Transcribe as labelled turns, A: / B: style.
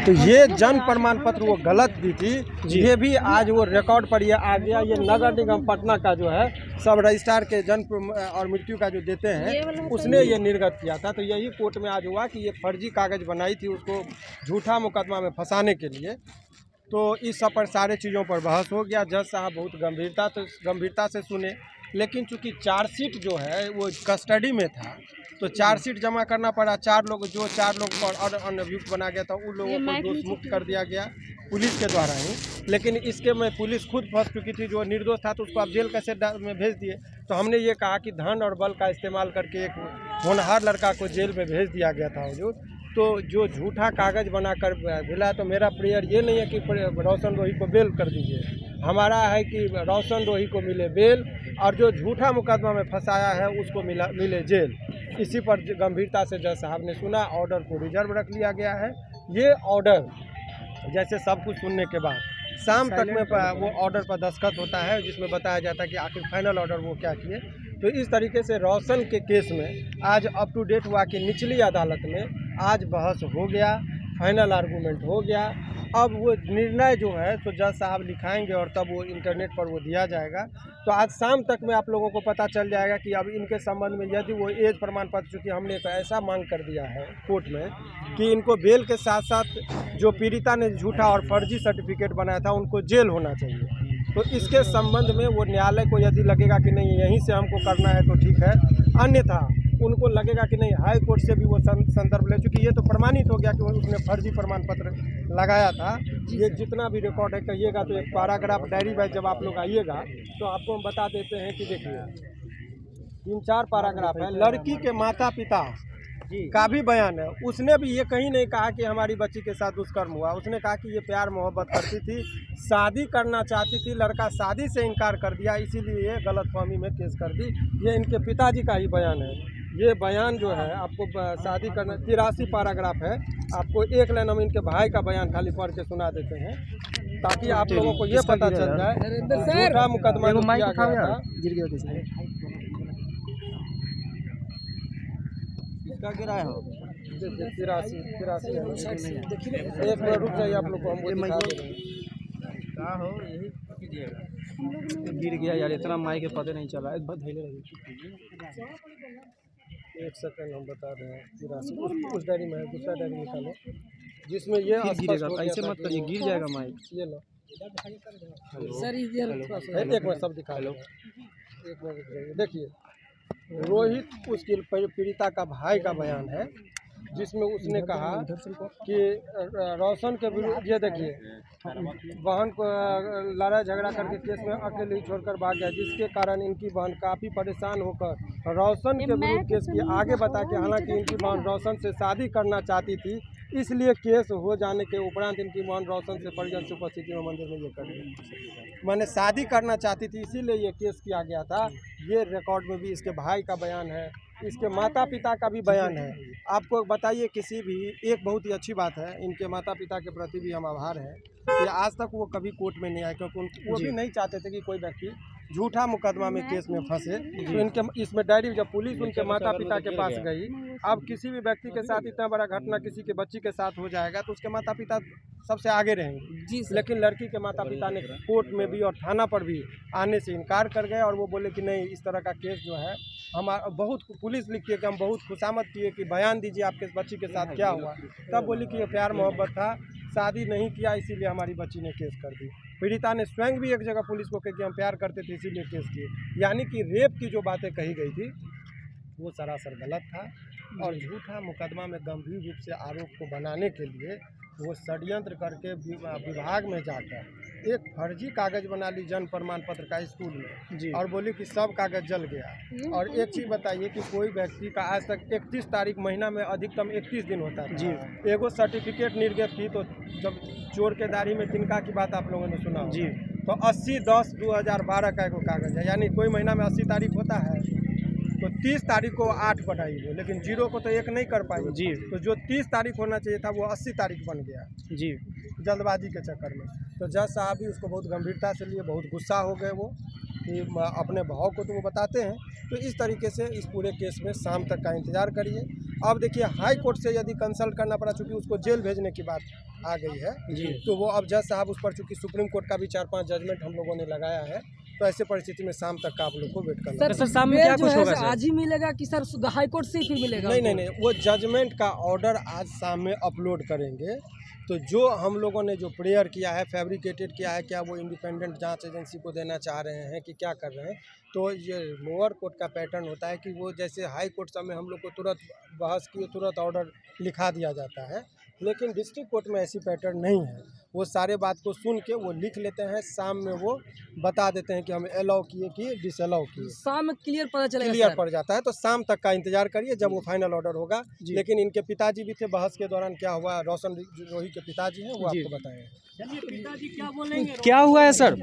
A: तो ये जन्म प्रमाण पत्र वो गलत दी थी, ये भी आज वो रिकॉर्ड पर ये आ गया। ये नगर निगम पटना का जो है सब रजिस्ट्रार के जन्म और मृत्यु का जो देते हैं उसने ये निर्गत किया था। तो यही कोर्ट में आज हुआ कि ये फर्जी कागज़ बनाई थी उसको झूठा मुकदमा में फंसाने के लिए। तो इस सब पर सारे चीज़ों पर बहस हो गया। जज साहब बहुत गंभीरता से सुने, लेकिन चूंकि चार्जशीट जो है वो कस्टडी में था तो चार्जशीट जमा करना पड़ा। चार लोग पर अभियुक्त बना गया था उन लोगों को दोष मुक्त कर दिया गया पुलिस के द्वारा ही। लेकिन इसके में पुलिस खुद फंस चुकी थी, जो निर्दोष था तो उसको आप जेल कैसे में भेज दिए। तो हमने ये कहा कि धन और बल का इस्तेमाल करके एक होनहार लड़का को जेल में भेज दिया गया था हुजूर। तो जो झूठा कागज़ बनाकर भेजा, तो मेरा प्रेयर ये नहीं है कि रोशन रोही को बेल कर दीजिए, हमारा है कि रोशन रोही को मिले बेल और जो झूठा मुकदमा में फंसाया है उसको मिले जेल। इसी पर गंभीरता से जज साहब ने सुना, ऑर्डर को रिजर्व रख लिया गया है। ये ऑर्डर जैसे सब कुछ सुनने के बाद शाम तक में वो ऑर्डर पर दस्तखत होता है, जिसमें बताया जाता है कि आखिर फाइनल ऑर्डर वो क्या किए। तो इस तरीके से रोशन के केस में आज अप टू डेट हुआ कि निचली अदालत में आज बहस हो गया, फाइनल आर्गूमेंट हो गया। अब वो निर्णय जो है तो जज साहब लिखाएंगे और तब वो इंटरनेट पर वो दिया जाएगा। तो आज शाम तक में आप लोगों को पता चल जाएगा कि अब इनके संबंध में यदि वो एज प्रमाण पत्र, चूँकि हमने एक ऐसा मांग कर दिया है कोर्ट में कि इनको बेल के साथ साथ जो पीड़िता ने झूठा और फर्जी सर्टिफिकेट बनाया था उनको जेल होना चाहिए। तो इसके संबंध में वो न्यायालय को यदि लगेगा कि नहीं यहीं से हमको करना है तो ठीक है, अन्यथा उनको लगेगा कि नहीं हाई कोर्ट से भी वो संदर्भ ले, चूँकि ये तो प्रमाणित हो गया कि उसने फर्जी प्रमाण पत्र लगाया था। ये जितना भी रिकॉर्ड है कहिएगा तो एक पैराग्राफ डायरी वाइज जब आप लोग आइएगा तो आपको हम बता देते हैं कि देखिए 3-4 पैराग्राफ है। लड़की के माता पिता का भी बयान है। उसने भी ये कहीं नहीं कहा कि हमारी बच्ची के साथ दुष्कर्म हुआ। उसने कहा कि ये प्यार मोहब्बत करती थी, शादी करना चाहती थी, लड़का शादी से इनकार कर दिया, इसीलिए ये गलतफहमी में केस कर दी। ये इनके पिताजी का ही बयान है। ये बयान जो है आपको शादी करना 83 पैराग्राफ है। आपको एक लाइन हम इनके भाई का बयान खाली पढ़ के सुना देते हैं ताकि आप लोगों को ये पता चल जाए झूठा मुकदमा किया गया था। क्या गिराया हो 83 एक मिनट रुक जाइए, आप लोग को हम दिखा क्या हो यही कीजिएगा। गिर गया यार, इतना माई के पता नहीं चला। एक सेकंड हम बता रहे हैं। 83 उस डायरी में है, दूसरा डायरी निकालो जिसमें ये ऐसे मत करिए, गिर जाएगा माइक। ये लो सर, एक मिनट सब दिखा लो। एक मिनट देखिए, रोहित उसकी पीड़िता का भाई का बयान है जिसमें उसने कहा कि रोशन के विरुद्ध, ये देखिए, बहन को लड़ाई झगड़ा करके केस में अकेले ही छोड़कर भाग गया, जिसके कारण इनकी बहन काफ़ी परेशान होकर रोशन के विरुद्ध केस की। आगे बता के हालांकि इनकी बहन रोशन से शादी करना चाहती थी, इसलिए केस हो जाने के उपरांत इनकी बहन रोशन से परिजन की उपस्थिति में मंदिर में ये कर दी। मैंने शादी करना चाहती थी इसीलिए ये केस किया गया था। ये रिकॉर्ड में भी इसके भाई का बयान है, इसके माता पिता का भी बयान है। आपको बताइए, किसी भी एक बहुत ही अच्छी बात है, इनके माता पिता के प्रति भी हम आभार हैं कि आज तक वो कभी कोर्ट में नहीं आए, क्योंकि वो भी नहीं चाहते थे कि कोई व्यक्ति झूठा मुकदमा में केस में फंसे। तो इनके इसमें डायरी जब पुलिस उनके माता पिता के पास गई, अब किसी भी व्यक्ति के साथ इतना बड़ा घटना किसी के बच्ची के साथ हो जाएगा तो उसके माता पिता सबसे आगे रहेंगे। लेकिन लड़की के माता पिता ने कोर्ट में भी और थाना पर भी आने से इनकार कर गए और वो बोले कि नहीं, इस तरह का केस जो है हम बहुत पुलिस लिखी है कि हम बहुत खुशामद किए कि बयान दीजिए आपके बच्ची के साथ क्या हुआ। तब बोली कि ये प्यार मोहब्बत था, शादी नहीं किया, इसीलिए हमारी बच्ची ने केस कर दी। पीड़िता ने स्वयं भी एक जगह पुलिस को कहा कि हम प्यार करते थे इसीलिए केस किए। यानी कि रेप की जो बातें कही गई थी वो सरासर गलत था और झूठा मुकदमा में गंभीर रूप से आरोप को बनाने के लिए वो षड्यंत्र करके विभाग में जाकर एक फर्जी कागज़ बना ली जन्म प्रमाण पत्र का स्कूल में जी, और बोली कि सब कागज़ जल गया। और एक चीज़ बताइए कि कोई व्यक्ति का आज तक 31 तारीख महीना में अधिकतम 31 दिन होता है जी, एगो सर्टिफिकेट निर्गत थी। तो जब चोर के दाढ़ी में तिनका की बात आप लोगों ने सुना जी, तो 80/10/2012 का एगो कागज़ है, यानी कोई महीना में 80 तारीख होता है तो 30 तारीख को 8 बढ़ाई है, लेकिन 0 को तो 1 नहीं कर पाई जी। तो जो 30 तारीख होना चाहिए था वो 80 तारीख बन गया जी, जल्दबाजी के चक्कर में। तो जज साहब भी उसको बहुत गंभीरता से लिए, बहुत गुस्सा हो गए वो कि अपने भाव को तो वो बताते हैं। तो इस तरीके से इस पूरे केस में शाम तक का इंतज़ार करिए। अब देखिए हाई कोर्ट से यदि कंसल्ट करना पड़ा, चूँकि उसको जेल भेजने की बात आ गई है
B: जी।
A: तो वो अब जज साहब उस पर, चूँकि सुप्रीम कोर्ट का भी 4-5 जजमेंट हम लोगों ने लगाया है, तो ऐसे परिस्थिति में शाम तक का आप लोग को वेट करना
B: सर शाम में क्या कुछ होगा?
C: आज ही मिलेगा कि सर हाई कोर्ट से ही फिर मिलेगा?
A: नहीं, वो जजमेंट का ऑर्डर आज शाम में अपलोड करेंगे। तो जो हम लोगों ने जो प्रेयर किया है, फैब्रिकेटेड किया है, क्या वो इंडिपेंडेंट जांच एजेंसी को देना चाह रहे हैं कि क्या कर रहे हैं, तो ये लोअर कोर्ट का पैटर्न होता है कि वो जैसे हाई कोर्ट सब में हम लोग को तुरंत बहस किए तुरंत ऑर्डर लिखा दिया जाता है, लेकिन डिस्ट्रिक्ट कोर्ट में ऐसी पैटर्न नहीं है। वो सारे बात को सुन के वो लिख लेते हैं, शाम में वो बता देते हैं कि हम अलाउ किए कि डिसअलाउ किए।
C: शाम में क्लियर पता चलेगा?
A: क्लियर पड़ जाता है। तो शाम तक का इंतजार करिए जब वो फाइनल ऑर्डर होगा। लेकिन इनके पिताजी भी थे, बहस के दौरान क्या हुआ, रोशन रोही के पिताजी हैं, वो आपको बताएंगे।
B: क्या हुआ है सर?